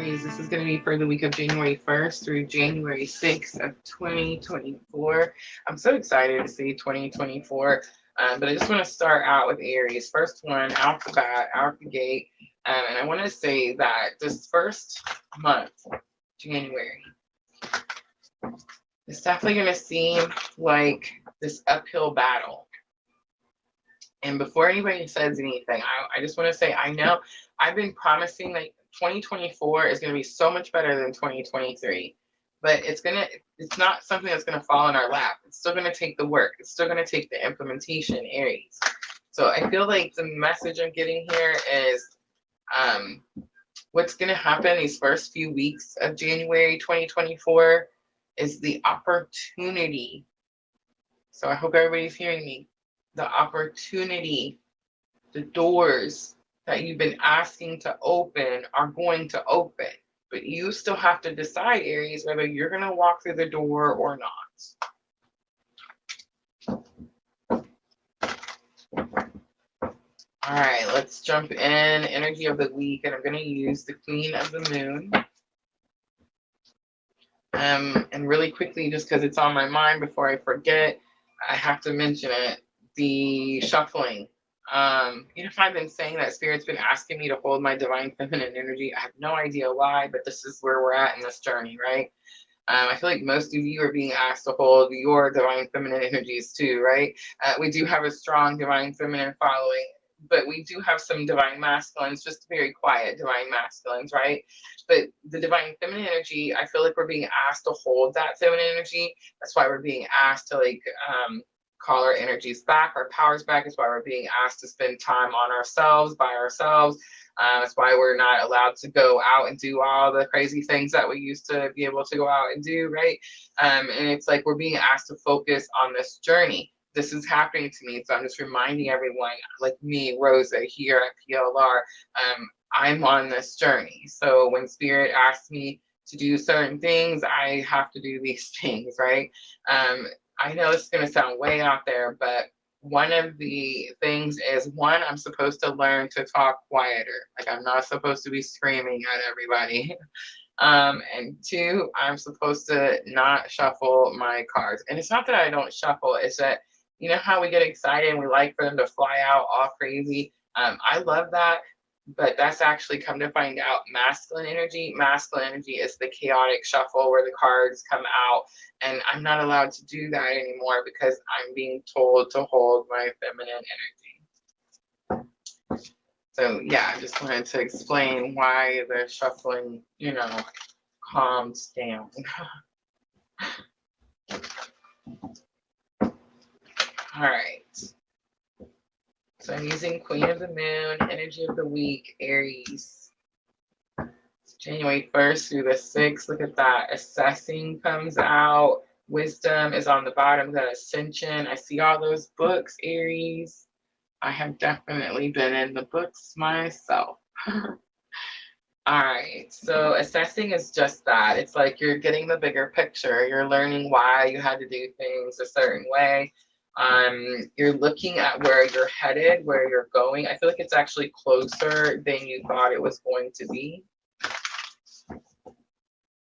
Aries, this is going to be for the week of January 1st through January 6th of 2024. I'm so excited to see 2024, but I just want to start out with Aries. First one, out the bat, out the gate. And I want to say that this first month, January, it's definitely going to seem like this uphill battle. And before anybody says anything, I just want to say, I know I've been promising that 2024 is going to be so much better than 2023, but it's not something that's going to fall in our lap. It's still going to take the work. It's still going to take the implementation, Aries. So I feel like the message I'm getting here is what's going to happen these first few weeks of January 2024 is the opportunity. So I hope everybody's hearing me. The opportunity, the doors that you've been asking to open are going to open, but you still have to decide, Aries, whether you're going to walk through the door or not. All right, let's jump in. Energy of the week, and I'm going to use the Queen of the Moon. And really quickly, just because it's on my mind before I forget, I have to mention it. The shuffling. If I've been saying that Spirit's been asking me to hold my divine feminine energy, I have no idea why, but this is where we're at in this journey, right? I feel like most of you are being asked to hold your divine feminine energies too, right? We do have a strong divine feminine following, but we do have some divine masculines, just very quiet divine masculines, right? But the divine feminine energy, I feel like we're being asked to hold that feminine energy. That's why we're being asked to call our energies back, our powers back. Is why we're being asked to spend time on ourselves, by ourselves. That's why we're not allowed to go out and do all the crazy things that we used to be able to go out and do, right? And it's like we're being asked to focus on this journey. This is happening to me, so I'm just reminding everyone, like me, Rosa, here at PLR, I'm on this journey. So when Spirit asks me to do certain things, I have to do these things, right? I know it's going to sound way out there, but one of the things is, one, I'm supposed to learn to talk quieter. Like, I'm not supposed to be screaming at everybody. And two, I'm supposed to not shuffle my cards. And it's not that I don't shuffle, it's that, you know how we get excited and we like for them to fly out all crazy? I love that. But that's actually, come to find out, masculine energy. Masculine energy is the chaotic shuffle where the cards come out, and I'm not allowed to do that anymore because I'm being told to hold my feminine energy. So yeah, I just wanted to explain why the shuffling, calms down. All right. So I'm using Queen of the Moon, energy of the week, Aries. January 1st through the 6th. Look at that. Assessing comes out. Wisdom is on the bottom. That Ascension. I see all those books, Aries. I have definitely been in the books myself. All right. So assessing is just that. It's like you're getting the bigger picture. You're learning why you had to do things a certain way. You're looking at where you're headed, where you're going. I feel like it's actually closer than you thought it was going to be.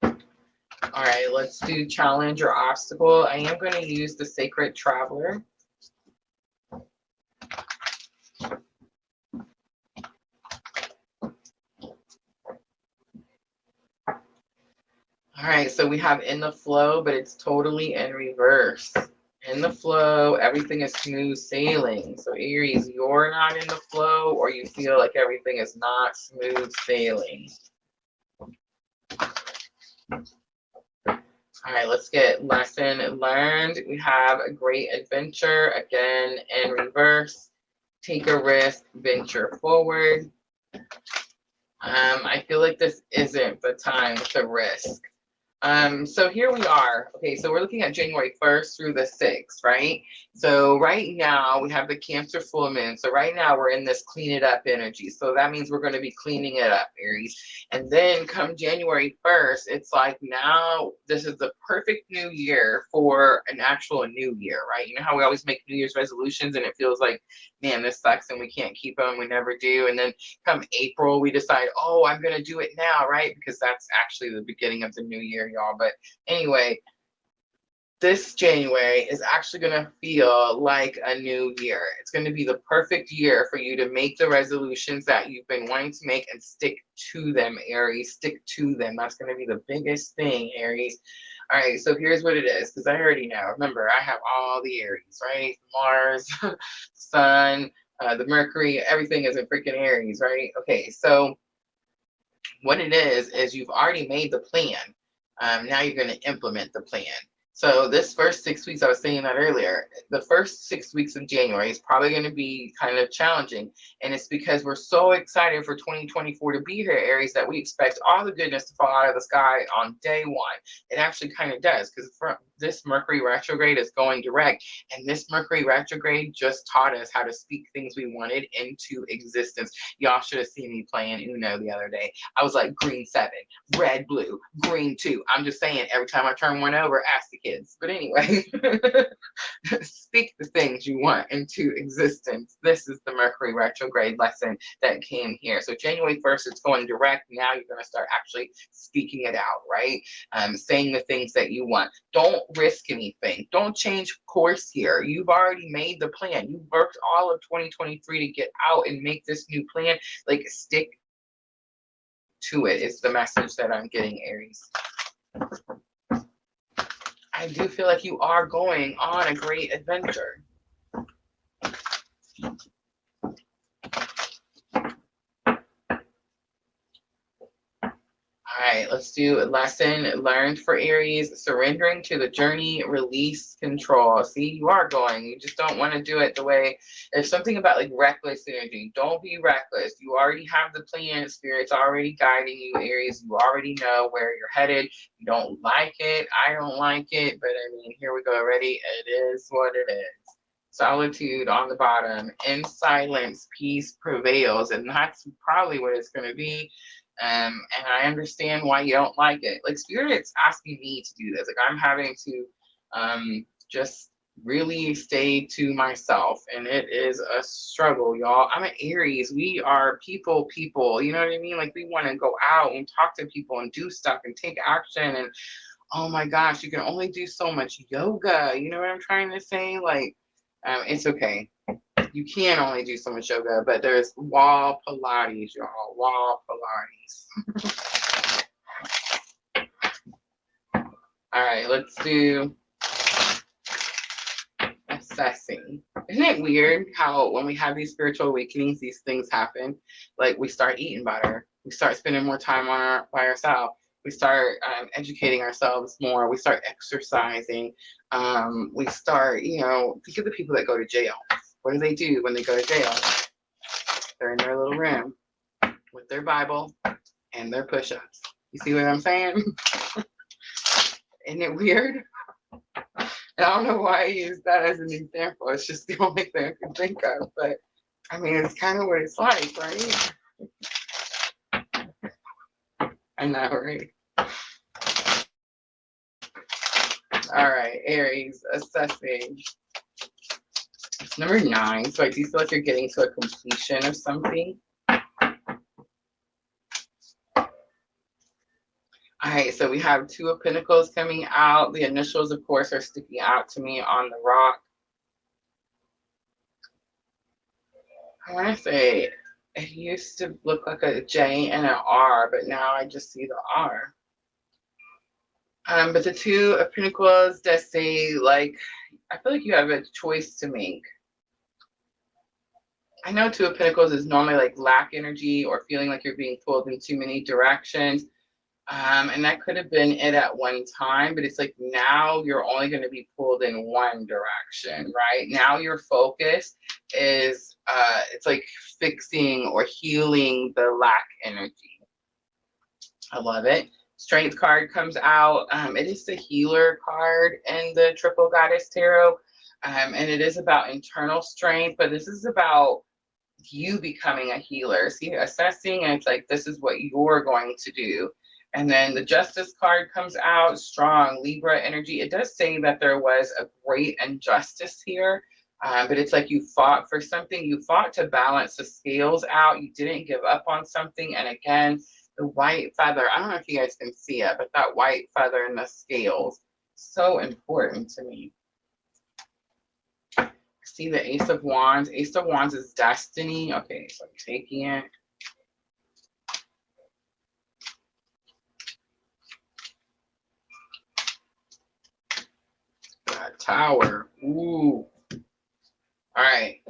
All right, let's do challenge or obstacle. I am going to use the Sacred Traveler. All right, so we have in the flow, but it's totally in reverse. In the flow, everything is smooth sailing. So Aries, you're not in the flow, or you feel like everything is not smooth sailing. All right, let's get lesson learned. We have a great adventure, again, in reverse. Take a risk, venture forward. I feel like this isn't the time to risk. So here we are. Okay, so we're looking at January 1st through the 6th, right? So right now we have the Cancer full moon. So right now we're in this clean it up energy. So that means we're going to be cleaning it up, Aries. And then come January 1st, it's like now this is the perfect new year for an actual new year, right? You know how we always make New Year's resolutions and it feels like, man, this sucks and we can't keep them. We never do. And then come April, we decide, oh, I'm going to do it now, right? Because that's actually the beginning of the new year, y'all. But anyway, this January is actually going to feel like a new year. It's going to be the perfect year for you to make the resolutions that you've been wanting to make and stick to them, Aries. Stick to them. That's going to be the biggest thing, Aries. All right, so here's what it is, because I already know. Remember, I have all the Aries, right? Mars, Sun, the Mercury, everything is in freaking Aries, right? Okay, so what it is you've already made the plan. Now you're going to implement the plan. So this first 6 weeks, I was saying that earlier, the first 6 weeks of January is probably going to be kind of challenging. And it's because we're so excited for 2024 to be here, Aries, that we expect all the goodness to fall out of the sky on day one. It actually kind of does, because this Mercury retrograde is going direct. And this Mercury retrograde just taught us how to speak things we wanted into existence. Y'all should have seen me playing Uno the other day. I was like green 7, red, blue, green 2. I'm just saying, every time I turn one over, ask the kids. But anyway, speak the things you want into existence. This is the Mercury retrograde lesson that came here. So January 1st, it's going direct. Now you're going to start actually speaking it out, right? Saying the things that you want. Don't risk anything. Don't change course here. You've already made the plan. You worked all of 2023 to get out and make this new plan. Like, stick to it. It's the message that I'm getting, Aries. I do feel like you are going on a great adventure. All right, let's do a lesson learned for Aries. Surrendering to the journey, release control. See, you are going. You just don't want to do it the way. There's something about like reckless energy. Don't be reckless. You already have the plan. Spirit's already guiding you, Aries. You already know where you're headed. You don't like it. I don't like it. But I mean, here we go. Ready? It is what it is. Solitude on the bottom. In silence, peace prevails. And that's probably what it's going to be. And I understand why you don't like it. Like, Spirit's asking me to do this. Like, I'm having to just really stay to myself. And it is a struggle, y'all. I'm an Aries. We are people. You know what I mean? Like, we want to go out and talk to people and do stuff and take action. And, oh my gosh, you can only do so much yoga. You know what I'm trying to say? Like, it's okay. You can only do so much yoga, but there's wall Pilates, y'all. Wall Pilates. All right, let's do assessing. Isn't it weird how when we have these spiritual awakenings, these things happen? Like, we start eating better. We start spending more time by ourselves. We start educating ourselves more. We start exercising. We start, think of the people that go to jail. What do they do when they go to jail? They're in their little room with their Bible and their push-ups. You see what I'm saying? Isn't it weird? And I don't know why I use that as an example. It's just the only thing I can think of. But, I mean, it's kind of what it's like, right? I know, right? All right, Aries, assessing. It's number 9. So I do feel like you're getting to a completion of something. All right, so we have 2 of Pentacles coming out. The initials, of course, are sticking out to me on the rock. I want to say it used to look like a J and an R, but now I just see the R. But the 2 of Pentacles does say, like, I feel like you have a choice to make. I know 2 of Pentacles is normally like lack energy or feeling like you're being pulled in too many directions. And that could have been it at one time, but it's like now you're only going to be pulled in one direction, right? Now your focus is, it's like fixing or healing the lack energy. I love it. Strength card comes out. It is the healer card in the Triple Goddess Tarot. And it is about internal strength, but this is about you becoming a healer. See, assessing, and it's like, this is what you're going to do. And then the Justice card comes out, strong Libra energy. It does say that there was a great injustice here, but it's like you fought for something. You fought to balance the scales out. You didn't give up on something. And again, the white feather, I don't know if you guys can see it, but that white feather in the scales, so important to me. See the Ace of Wands. Ace of Wands is destiny. Okay, so I'm taking it. Tower. Ooh. All right.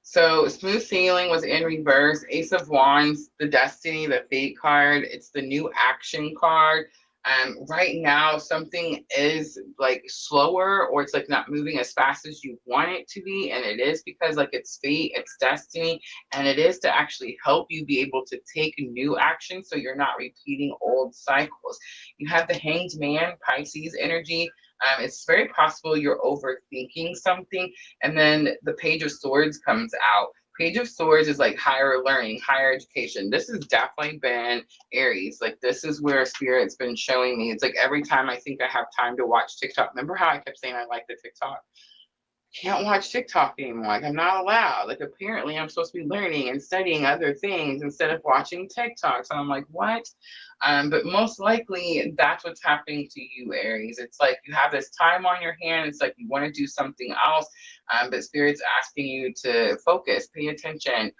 So smooth sailing was in reverse. Ace of Wands, the destiny, the fate card. It's the new action card. Right now, something is like slower, or it's like not moving as fast as you want it to be. And it is because like it's fate, it's destiny, and it is to actually help you be able to take new action so you're not repeating old cycles. You have the Hanged Man, Pisces energy. It's very possible you're overthinking something. And then the Page of Swords comes out. Page of Swords is like higher learning, higher education. This has definitely been Aries. Like this is where Spirit's been showing me. It's like every time I think I have time to watch TikTok. Remember how I kept saying I like the TikTok? Can't watch TikTok anymore. Like I'm not allowed. Like apparently I'm supposed to be learning and studying other things instead of watching TikTok. So I'm like, what? But most likely that's what's happening to you, Aries. It's like you have this time on your hand. It's like you want to do something else, but Spirit's asking you to focus, pay attention,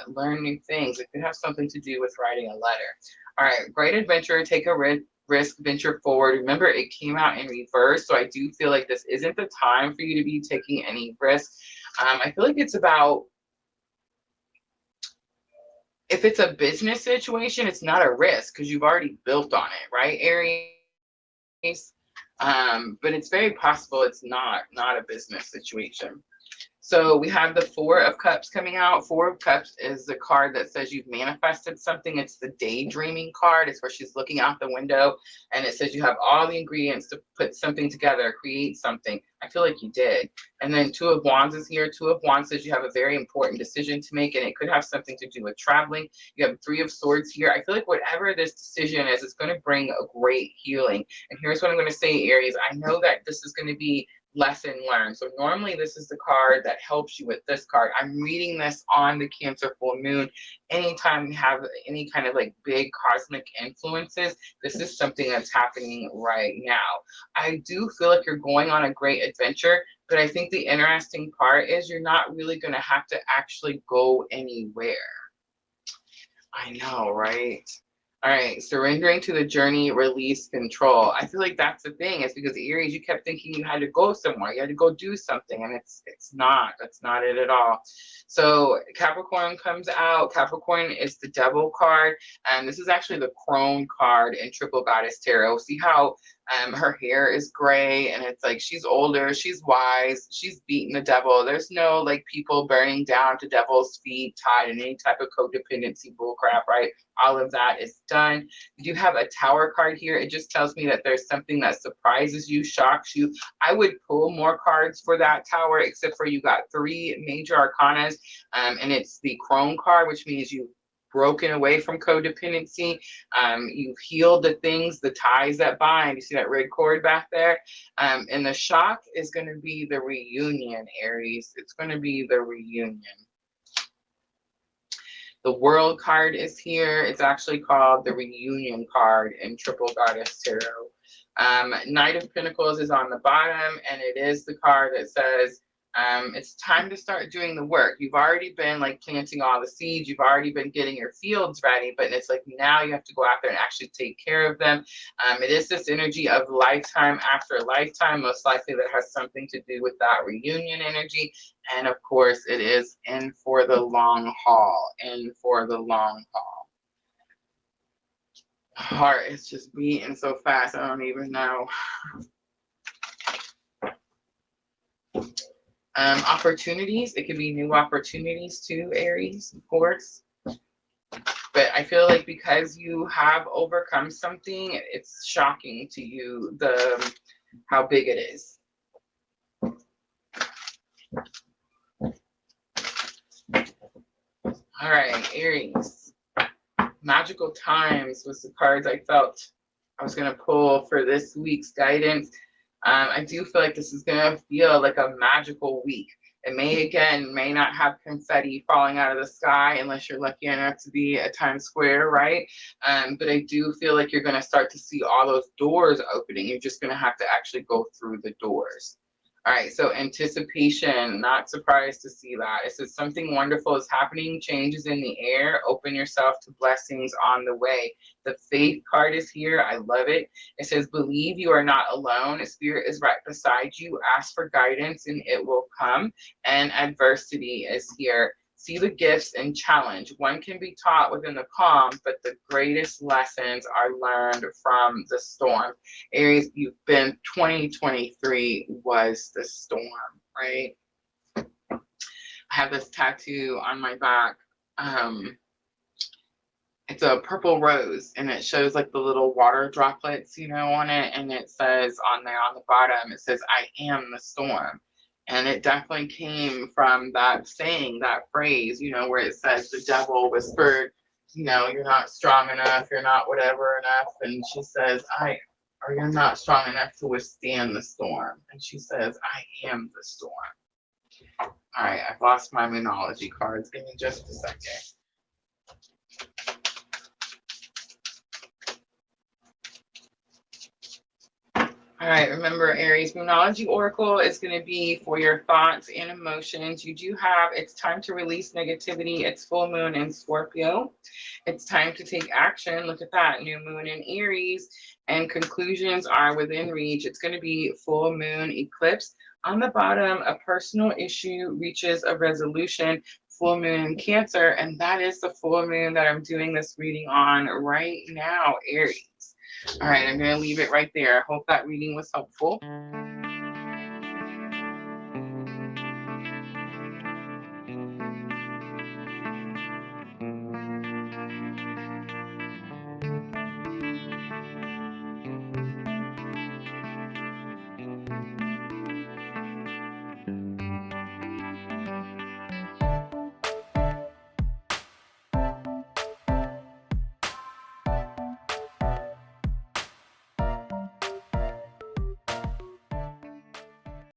learn new things. It could have something to do with writing a letter. All right, great adventure. Take a risk, venture forward. Remember, it came out in reverse, so I do feel like this isn't the time for you to be taking any risks. I feel like it's about, if it's a business situation, it's not a risk because you've already built on it, right, Aries? But it's very possible it's not a business situation. So we have the Four of Cups coming out. Four of Cups is the card that says you've manifested something. It's the daydreaming card. It's where she's looking out the window, and it says you have all the ingredients to put something together, create something. I feel like you did. And then Two of Wands is here. Two of Wands says you have a very important decision to make, and it could have something to do with traveling. You have Three of Swords here. I feel like whatever this decision is, it's going to bring a great healing. And here's what I'm going to say, Aries. I know that this is going to be lesson learned. So normally this is the card that helps you with this card. I'm reading this on the Cancer full moon. Anytime we have any kind of like big cosmic influences, this is something that's happening right now. I do feel like you're going on a great adventure, but I think the interesting part is you're not really going to have to actually go anywhere. I know, right? All right, surrendering to the journey, release control. I feel like that's the thing. It's because Aries, you kept thinking you had to go somewhere, you had to go do something, and it's not. That's not it at all. So Capricorn comes out. Capricorn is the Devil card, and this is actually the Crone card in Triple Goddess Tarot. See how her hair is gray, and it's like she's older, she's wise, she's beaten the devil. There's no like people burning down to devil's feet, tied in any type of codependency bullcrap, right? All of that is done. You have a Tower card here. It just tells me that there's something that surprises you, shocks you. I would pull more cards for that Tower, except for you got three major arcanas, and it's the Crone card, which means you've broken away from codependency. You've healed the things, the ties that bind. You see that red cord back there? And the shock is going to be the reunion, Aries. It's going to be the reunion. The World card is here. It's actually called the Reunion card in Triple Goddess Tarot. Knight of Pentacles is on the bottom, and it is the card that says it's time to start doing the work. You've already been like planting all the seeds. You've already been getting your fields ready, but it's like now you have to go out there and actually take care of them. It is this energy of lifetime after lifetime. Most likely that has something to do with that reunion energy. And of course, it is in for the long haul. In for the long haul. Heart is just beating so fast. I don't even know. Opportunities. It could be new opportunities too, Aries, of course. But But I feel like because you have overcome something, it's shocking to you how big it is. All right, Aries. Magical times was the cards I felt I was going to pull for this week's guidance. I do feel like this is going to feel like a magical week. It may not have confetti falling out of the sky unless you're lucky enough to be at Times Square, right? But I do feel like you're going to start to see all those doors opening. You're just going to have to actually go through the doors. All right, so anticipation, not surprised to see that. It says something wonderful is happening, changes in the air, open yourself to blessings on the way. The faith card is here, I love it. It says believe you are not alone, spirit is right beside you, ask for guidance and it will come. And adversity is here. See the gifts and challenge. One can be taught within the calm, but the greatest lessons are learned from the storm. Aries, 2023 was the storm, right? I have this tattoo on my back. It's a purple rose, and it shows like the little water droplets, on it. And it says on there on the bottom, it says, I am the storm. And it definitely came from that saying, that phrase, where it says the devil whispered, you're not strong enough, you're not whatever enough. And she says, or you're not strong enough to withstand the storm. And she says, I am the storm. All right, I've lost my Moonology cards. Give me just a second. All right, remember Aries, Moonology Oracle is going to be for your thoughts and emotions. It's time to release negativity. It's full moon in Scorpio. It's time to take action. Look at that, new moon in Aries, and conclusions are within reach. It's going to be full moon eclipse. On the bottom, a personal issue reaches a resolution. Full moon in Cancer, and that is the full moon that I'm doing this reading on right now, Aries. All right, I'm going to leave it right there. I hope that reading was helpful.